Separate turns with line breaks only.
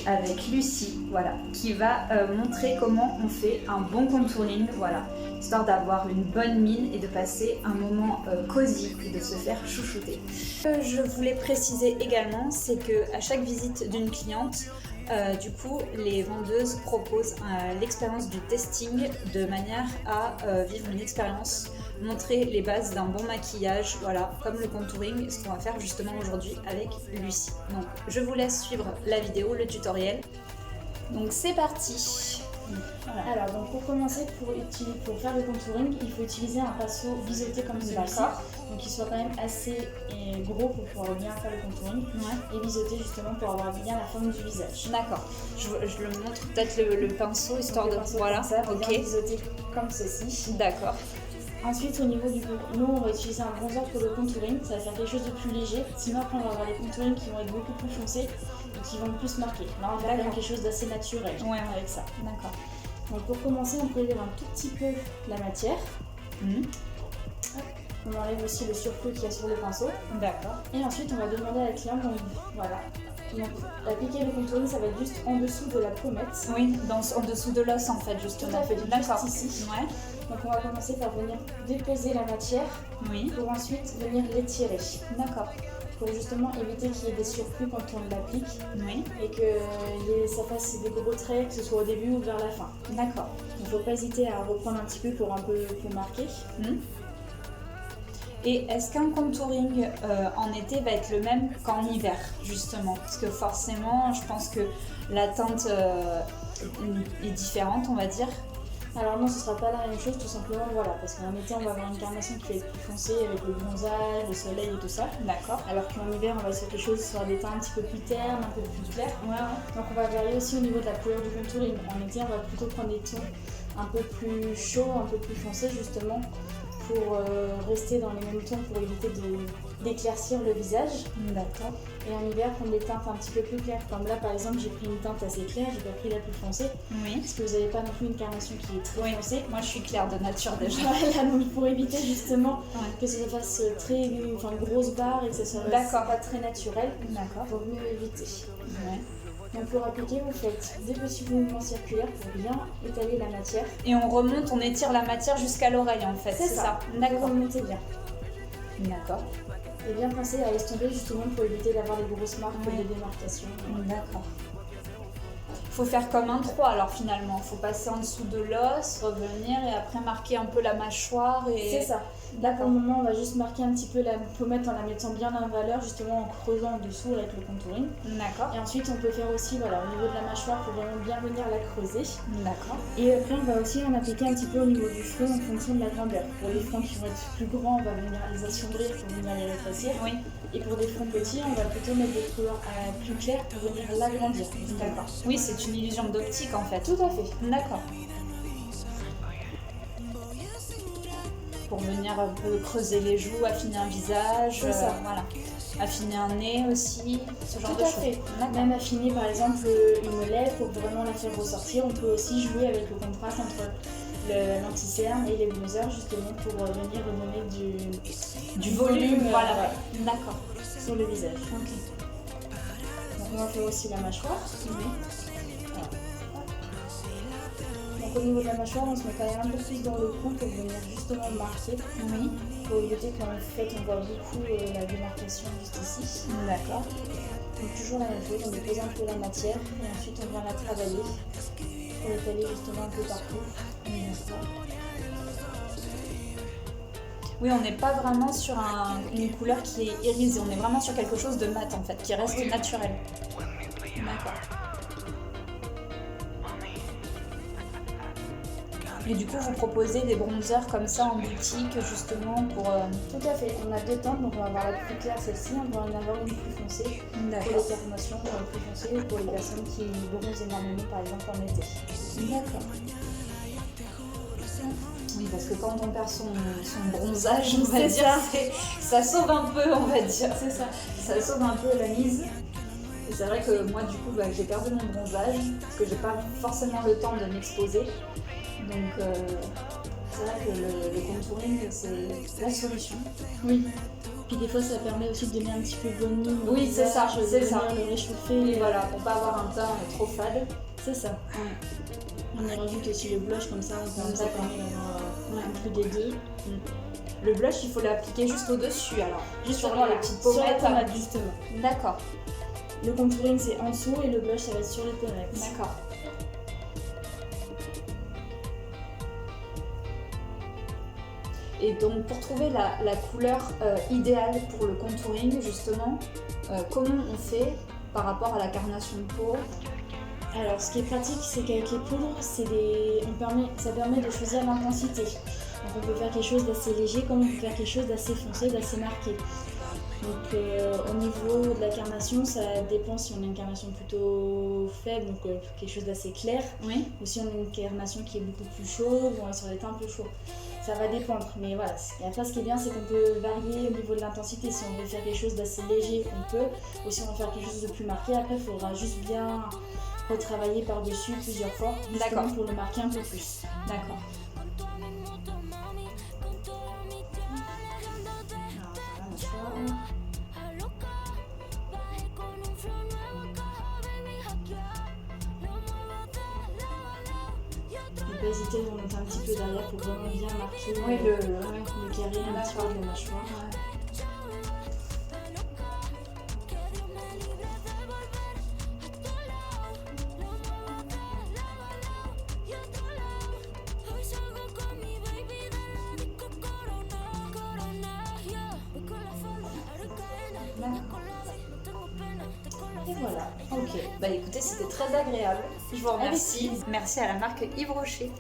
avec Lucie, voilà, qui va montrer comment on fait un bon contouring, voilà, histoire d'avoir une bonne mine et de passer un moment cosy et de se faire chouchouter. Je voulais préciser également, c'est que à chaque visite d'une cliente, du coup, les vendeuses proposent l'expérience du testing de manière à vivre une expérience, montrer les bases d'un bon maquillage, voilà, comme le contouring, ce qu'on va faire justement aujourd'hui avec Lucie. Donc, je vous laisse suivre la vidéo, le tutoriel. Donc, c'est parti.
Voilà. Alors, donc pour commencer, pour faire le contouring, il faut utiliser un pinceau biseauté comme celui-ci. Donc, il soit quand même assez gros pour pouvoir bien faire le contouring. Ouais. Et biseauté justement pour avoir bien la forme du visage.
D'accord. Je le montre peut-être le pinceau, histoire de... Voilà,
ça, bien biseauté comme ceci.
D'accord.
Ensuite, au niveau du nous, on va utiliser un bronzer pour le contouring. Ça va faire quelque chose de plus léger. Sinon, après, on va avoir les contourings qui vont être beaucoup plus foncés et qui vont plus marquer. Là, on va faire quelque chose d'assez naturel avec ça.
D'accord.
Donc, pour commencer, on prélève un tout petit peu la matière. On enlève aussi le surplus qu'il y a sur le pinceau.
D'accord.
Et ensuite, on va demander à la cliente, voilà. Donc, appliquer le contouring, ça va être juste en dessous de la pommette.
Oui, en dessous de l'os en fait, justement.
Tout à fait,
d'accord.
Juste ici.
Ouais.
Donc on va commencer par venir déposer la matière pour ensuite venir l'étirer. D'accord. Pour justement éviter qu'il y ait des surplus quand on l'applique et que ça fasse des gros traits, que ce soit au début ou vers la fin. D'accord. Il ne faut pas hésiter à reprendre un petit peu pour marquer.
Et est-ce qu'un contouring en été va être le même qu'en hiver, justement? Parce que forcément, je pense que la teinte est différente, on va dire.
Alors non, ce ne sera pas la même chose, tout simplement, voilà, parce qu'en été, on va avoir une carnation qui va être plus foncée avec le bronzage, le soleil et tout ça. D'accord. Alors qu'en hiver, on va sur quelque chose sur des teintes un petit peu plus ternes, un peu plus claires. Donc on va varier aussi au niveau de la couleur du contouring. En été, on va plutôt prendre des tons un peu plus chauds, un peu plus foncés, justement, pour rester dans les mêmes tons, pour éviter d'éclaircir le visage. D'accord. Et en hiver, prendre des teintes un petit peu plus claires. Comme là, par exemple, j'ai pris une teinte assez claire, j'ai pas pris la plus foncée. Parce que vous n'avez pas non plus une carnation qui est très foncée.
Moi, je suis claire de nature déjà.
Voilà, donc pour éviter justement que ça fasse très grosse barre et que ça soit pas très naturel. D'accord. Pour mieux éviter. Donc pour appliquer, vous faites des petits mouvements circulaires pour bien étaler la matière.
Et on étire la matière jusqu'à l'oreille en fait, c'est ça.
D'accord. Vous remontez bien.
D'accord.
Et bien penser à estomper justement pour éviter d'avoir des grosses marques de démarcation.
D'accord. Il faut faire comme un 3 alors finalement, il faut passer en dessous de l'os, revenir et après marquer un peu la mâchoire.
C'est ça. Là pour le moment on va juste marquer un petit peu la pommette en la mettant bien en valeur, justement en creusant en dessous avec le contouring. D'accord. Et ensuite on peut faire aussi au niveau de la mâchoire pour vraiment bien venir la creuser. D'accord. Et après on va aussi en appliquer un petit peu au niveau du front en fonction de la grandeur. Pour les fronts qui vont être plus grands, on va venir les assombrir pour venir les rétrécir. Et pour des fronts petits, on va plutôt mettre des couleurs plus claires pour venir l'agrandir.
D'accord. Oui, c'est une illusion d'optique en fait.
Tout à fait.
D'accord. Pour venir un peu creuser les joues, affiner un visage, voilà. Affiner un nez aussi, ce genre de choses. Tout à fait.
Même affiner par exemple une lèvre pour vraiment la faire ressortir. On peut aussi jouer avec le contraste entre l'anti-cerne et les bronzers justement pour venir donner du volume.
Voilà. D'accord.
Sur le visage. Donc on va faire aussi la mâchoire. Donc au niveau de la mâchoire, on se met quand même un peu plus dans le cou pour venir justement marquer. Pour éviter qu'en fait on voit beaucoup la démarcation juste ici. D'accord. Donc toujours la même chose, on dépose un peu la matière et ensuite on vient la travailler pour l'étaler justement un peu partout.
Oui, on n'est pas vraiment sur une couleur qui est irisée, on est vraiment sur quelque chose de mat en fait, qui reste naturel. D'accord. Et du coup, vous proposez des bronzers comme ça en boutique, justement, pour...
Tout à fait. On a deux teintes, donc on va avoir la plus claire, celle-ci, on va en avoir une plus foncée. Pour les carnations, plus foncée, pour les personnes qui bronzent énormément, par exemple, en été.
D'accord. Oui, parce que quand on perd son bronzage, on va dire, ça sauve un peu, on va dire. C'est ça. Ça sauve un peu la mise. Et c'est vrai que moi, du coup, j'ai perdu mon bronzage, parce que j'ai pas forcément le temps de m'exposer. Donc, c'est vrai que le contouring, c'est la solution.
Oui. Puis des fois ça permet aussi de donner un petit peu de bonne mine.
Oui, c'est ça,
de
c'est ça.
venir le réchauffer.
Et voilà, pour pas avoir un teint trop fade.
C'est ça. On y rajoute aussi le blush comme ça permet d'avoir un peu des deux.
Le blush, il faut l'appliquer juste au-dessus alors.
Juste
sur
voilà,
les petites
sur la
pommettes.
pommade justement.
D'accord,
Le contouring c'est en dessous et le blush ça va être sur les pommettes.
d'accord. Et donc pour trouver la couleur idéale pour le contouring justement, comment on fait par rapport à la carnation de peau?
Alors ce qui est pratique c'est qu'avec les poudres, ça permet de choisir l'intensité. Donc on peut faire quelque chose d'assez léger comme on peut faire quelque chose d'assez foncé, d'assez marqué. Donc au niveau de la carnation, ça dépend si on a une carnation plutôt faible, donc quelque chose d'assez clair,
Oui.
ou si on a une carnation qui est beaucoup plus chaude, ou on est sur des teints un peu chauds. Ça va dépendre, mais voilà. Et après ce qui est bien c'est qu'on peut varier au niveau de l'intensité. Si on veut faire quelque chose d'assez léger, on peut, ou si on veut faire quelque chose de plus marqué, après il faudra juste bien retravailler par-dessus plusieurs fois, justement pour le marquer un peu plus.
D'accord.
Ne pas hésiter à remonter un petit peu derrière pour vraiment bien marquer le carré un petit peu de la mâchoire. Et voilà.
Ok, bah écoutez, c'était très agréable. Je vous remercie. Merci à la marque Yves Rocher.